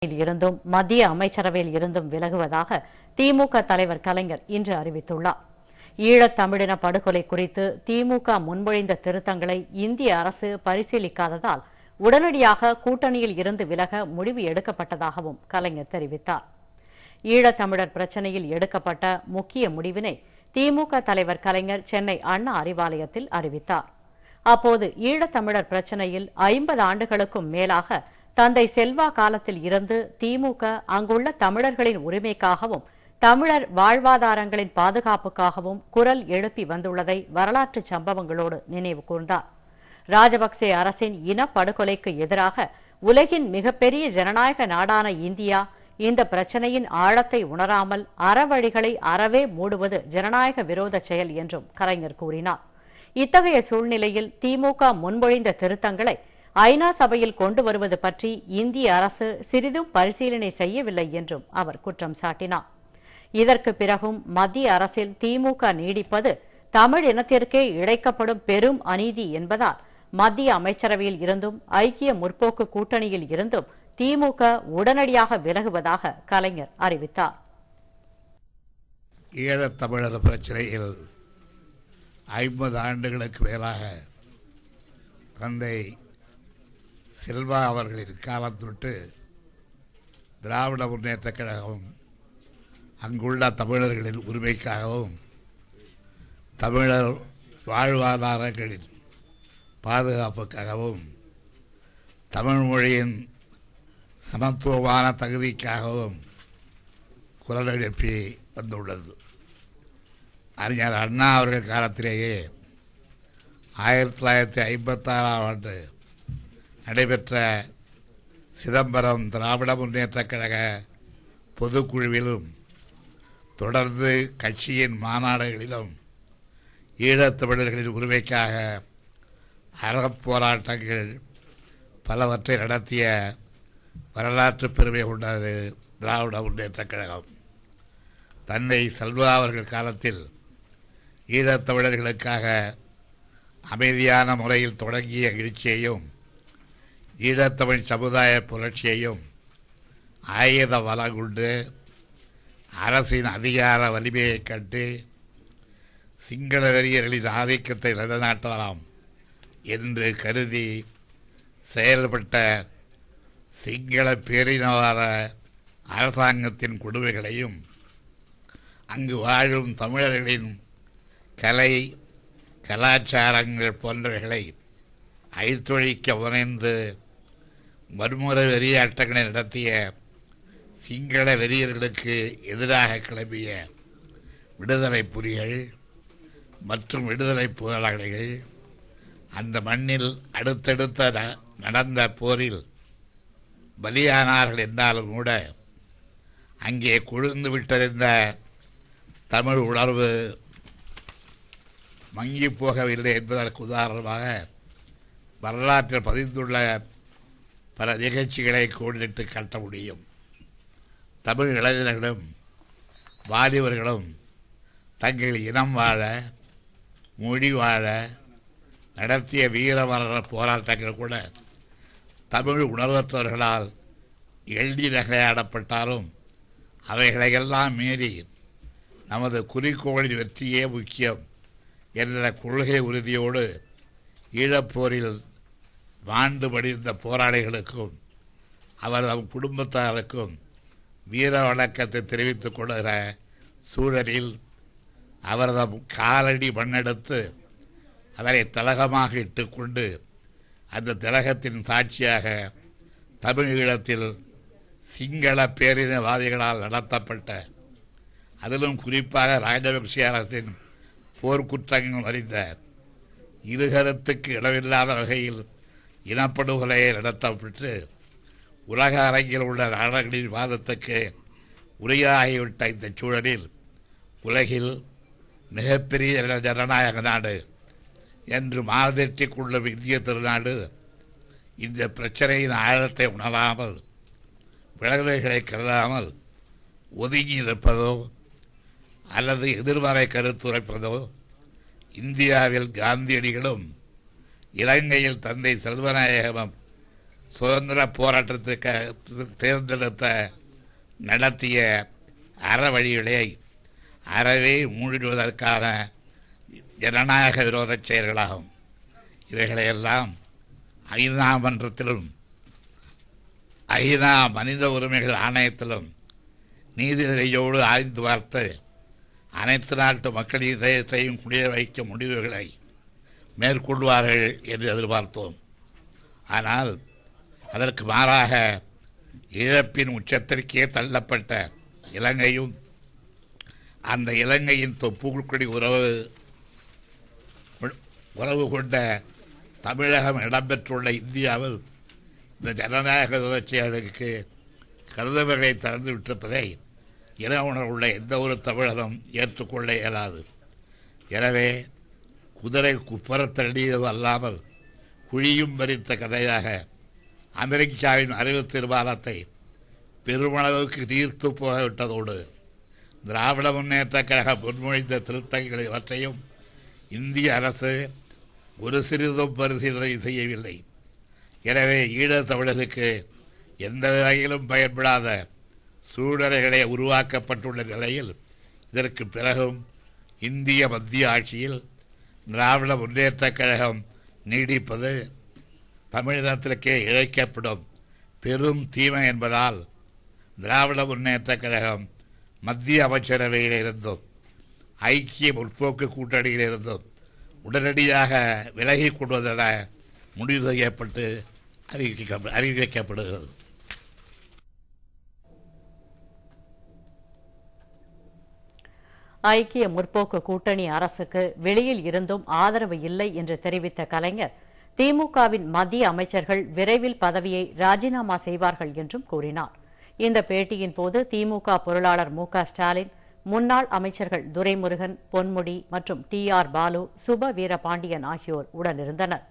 இருந்தும் மத்திய அமைச்சரவையில் இருந்தும் விலகுவதாக திமுக தலைவர் கலைஞர் இன்று அறிவித்துள்ளார். ஈழத் தமிழின படுகொலை குறித்து திமுக முன்மொழிந்த திருத்தங்களை இந்திய அரசு பரிசீலிக்காததால் உடனடியாக கூட்டணியில் இருந்து விலக முடிவு எடுக்கப்பட்டதாகவும் கலைஞர் தெரிவித்தார். ஈழத்தமிழர் பிரச்சினையில் எடுக்கப்பட்ட முக்கிய முடிவினை திமுக தலைவர் கலைஞர் சென்னை அண்ணா அறிவாலயத்தில் அறிவித்தார். அப்போது ஈழத்தமிழர் பிரச்சினையில் 50 ஆண்டுகளுக்கும் மேலாக தந்தை செல்வா காலத்தில் இருந்து திமுக அங்குள்ள தமிழர்களின் உரிமைக்காகவும் தமிழர் வாழ்வாதாரங்களின் பாதுகாப்புக்காகவும் குரல் எழுப்பி வந்துள்ளதை வரலாற்று சம்பவங்களோடு நினைவு கூர்ந்தார். ராஜபக்சே அரசின் இனப்படுகொலைக்கு எதிராக உலகின் மிகப்பெரிய ஜனநாயக நாடான இந்தியா இந்த பிரச்சனையின் ஆழத்தை உணராமல் அறவழிகளை அறவே மூடுவது ஜனநாயக விரோத செயல் என்றும் கலைஞர் கூறினார். இத்தகைய சூழ்நிலையில் திமுக முன்மொழிந்த திருத்தங்களை ஐநா சபையில் கொண்டு வருவது பற்றி இந்திய அரசு சிறிதும் பரிசீலனை செய்யவில்லை என்றும் அவர் குற்றம் சாட்டினார். இதற்கு பிறகும் மத்திய அரசில் திமுக நீடிப்பது தமிழ் இனத்திற்கே இழைக்கப்படும் பெரும் அநீதி என்பதால் மத்திய அமைச்சரவையில் இருந்தும் ஐக்கிய முற்போக்கு கூட்டணியில் இருந்தும் திமுக உடனடியாக விலகுவதாக கலைஞர் அறிவித்தார். ஈழத் தமிழர் பிரச்சனையில் 50 ஆண்டுகளுக்கு மேலாக தந்தை செல்வா அவர்களின் காலம் தொட்டு திராவிட முன்னேற்றக் கழகம் அங்குள்ள தமிழர்களின் உரிமைக்காகவும் தமிழர் வாழ்வாதாரங்களின் பாதுகாப்புக்காகவும் தமிழ் மொழியின் சமத்துவமான தகுதிக்காகவும் குரல் எழுப்பி வந்துள்ளது. அறிஞர் அண்ணா அவர்கள் காலத்திலேயே 1956ஆம் ஆண்டு நடைபெற்ற சிதம்பரம் திராவிட முன்னேற்றக் கழக பொதுக்குழுவிலும் தொடர்ந்து கட்சியின் மாநாடுகளிலும் ஈழத்தமிழர்களின் உரிமைக்காக அறப்போராட்டங்கள் பலவற்றை நடத்திய வரலாற்று பெருமை கொண்டது திராவிட முன்னேற்றக் கழகம். தந்தை செல்வா அவர்கள் காலத்தில் ஈழத்தமிழர்களுக்காக அமைதியான முறையில் தொடங்கிய எழுச்சியையும் ஈழத்தமிழ் சமுதாய புரட்சியையும் ஆயுத வளம் கொண்டு அரசின் அதிகார வலிமையை கண்டு சிங்கள வெறியர்களின் ஆதிக்கத்தை நிலைநாட்டலாம் என்று கருதி செயல்பட்ட சிங்கள பேரினவாத அரசாங்கத்தின் கொடுமைகளையும் அங்கு வாழும் தமிழர்களின் கலை கலாச்சாரங்கள் போன்றவைகளை அழித்தொழிக்க முனைந்து வன்முறை வெறியாட்டங்களை நடத்திய சிங்கள வெறியர்களுக்கு எதிராக கிளம்பிய விடுதலை புலிகள் மற்றும் விடுதலை போராளிகள் அந்த மண்ணில் அடுத்தடுத்த நடந்த போரில் பலியானார்கள் என்றாலும் கூட அங்கே கொழுந்து விட்டிருந்த தமிழ் உணர்வு மங்கி போகவில்லை என்பதற்கு உதாரணமாக வரலாற்றில் பதிந்துள்ள பல நிகழ்ச்சிகளை கோடிட்டு காட்ட முடியும். தமிழ் இளைஞர்களும் வாலிபர்களும் தங்கள் இனம் வாழ மொழி வாழ நடத்திய வீரமரண போராட்டங்கள் கூட தமிழ் உணர்வற்றவர்களால் எள்ளி நகையாடப்பட்டாலும் அவைகளையெல்லாம் மீறி நமது குறிக்கோளின் வெற்றியே முக்கியம் என்ற கொள்கை உறுதியோடு ஈழப்போரில் மாண்டு மடிந்த போராளிகளுக்கும் அவரது குடும்பத்தாருக்கும் வீர வணக்கத்தை தெரிவித்துக் கொள்கிற சூழலில் அவரது காலடி மண்ணெடுத்து அதனை திலகமாக இட்டுக்கொண்டு அந்த திலகத்தின் சாட்சியாக தமிழ் ஈழத்தில் சிங்கள பேரினவாதிகளால் நடத்தப்பட்ட அதிலும் குறிப்பாக ராஜபக்சே அரசின் போர்க்குற்றங்கள் அறிந்த இருகரத்துக்கு இடமில்லாத வகையில் இனப்படுகொலையை நடத்தப்பட்டு உலக அரங்கில் உள்ள நாடுகளின் வாதத்துக்கு உரையாகிவிட்ட இந்த சூழலில் உலகில் மிகப்பெரிய ஜனநாயக நாடு என்று மாதத்திக் கொள்ளும் இந்திய திருநாடு இந்த பிரச்சனையின் ஆழத்தை உணராமல் விளைவுகளை கருதாமல் ஒதுங்கி இருப்பதோ அல்லது எதிர்மறை கருத்துரைப்பதோ இந்தியாவில் காந்தியடிகளும் இலங்கையில் தந்தை செல்வநாயகமும் சுதந்திர போராட்டத்துக்கு தேர்ந்தெடுத்த நடத்திய அறவழிகளை அறவே மூடிடுவதற்கான ஜனநாயக விரோத செயல்களாகும். இவைகளையெல்லாம் ஐநா மன்றத்திலும் ஐநா மனித உரிமைகள் ஆணையத்திலும் நீதியோடு ஆய்ந்து பார்த்து அனைத்து நாட்டு மக்களின் இதயத்தையும் குடிய வைக்கும் முடிவுகளை மேற்கொள்வார்கள் என்று எதிர்பார்த்தோம். ஆனால் அதற்கு மாறாக இழப்பின் உச்சத்திற்கே தள்ளப்பட்ட இலங்கையும் அந்த இலங்கையின் தொப்புக்குடி உறவு கொண்ட தமிழகம் இடம்பெற்றுள்ள இந்தியாவில் இந்த ஜனநாயக தொடர்ச்சியாளருக்கு கருதவர்களை திறந்து விட்டிருப்பதை இன உணர்வுள்ள எந்த ஒரு தமிழரும் ஏற்றுக்கொள்ள இயலாது. எனவே குதிரை குப்பரத்தள்ளியது அல்லாமல் குழியும் பறித்த கதையாக அமெரிக்காவின் அறிவு தீர்மானத்தை பெருமளவுக்கு தீர்த்து போய்விட்டதோடு திராவிட முன்னேற்ற கழக முன்மொழிந்த திருத்தங்கள் இவற்றையும் இந்திய அரசு ஒரு சிறிதும் பரிசீலனை செய்யவில்லை. எனவே ஈழத் தமிழருக்கு எந்த வகையிலும் பயன்படாத சூழ்நிலைகளை உருவாக்கப்பட்டுள்ள நிலையில் இதற்கு பிறகும் இந்திய மத்திய ஆட்சியில் திராவிட முன்னேற்ற கழகம் நீடிப்பது தமிழினத்திற்கே இழைக்கப்படும் பெரும் தீமை என்பதால் திராவிட முன்னேற்ற கழகம் மத்திய அமைச்சரவையில் இருந்தும் ஐக்கிய முற்போக்கு கூட்டணியில் இருந்தும் உடனடியாக விலகிக் கொள்வதென முடிவு செய்யப்பட்டு அறிவிக்கப்படுகிறது. ஐக்கிய முற்போக்கு கூட்டணி அரசுக்கு வெளியில் இருந்தும் ஆதரவு இல்லை என்று தெரிவித்த கலைஞர் திமுகவின் மத்திய அமைச்சர்கள் விரைவில் பதவியை ராஜினாமா செய்வார்கள் என்றும் கூறினார். இந்த பேட்டியின் போது திமுக பொருளாளர் மு.க. ஸ்டாலின், முன்னாள் அமைச்சர்கள் துரைமுருகன், பொன்முடி மற்றும் டி.ஆர். பாலு, சுப வீரபாண்டியன் ஆகியோர் உடனிருந்தனர்.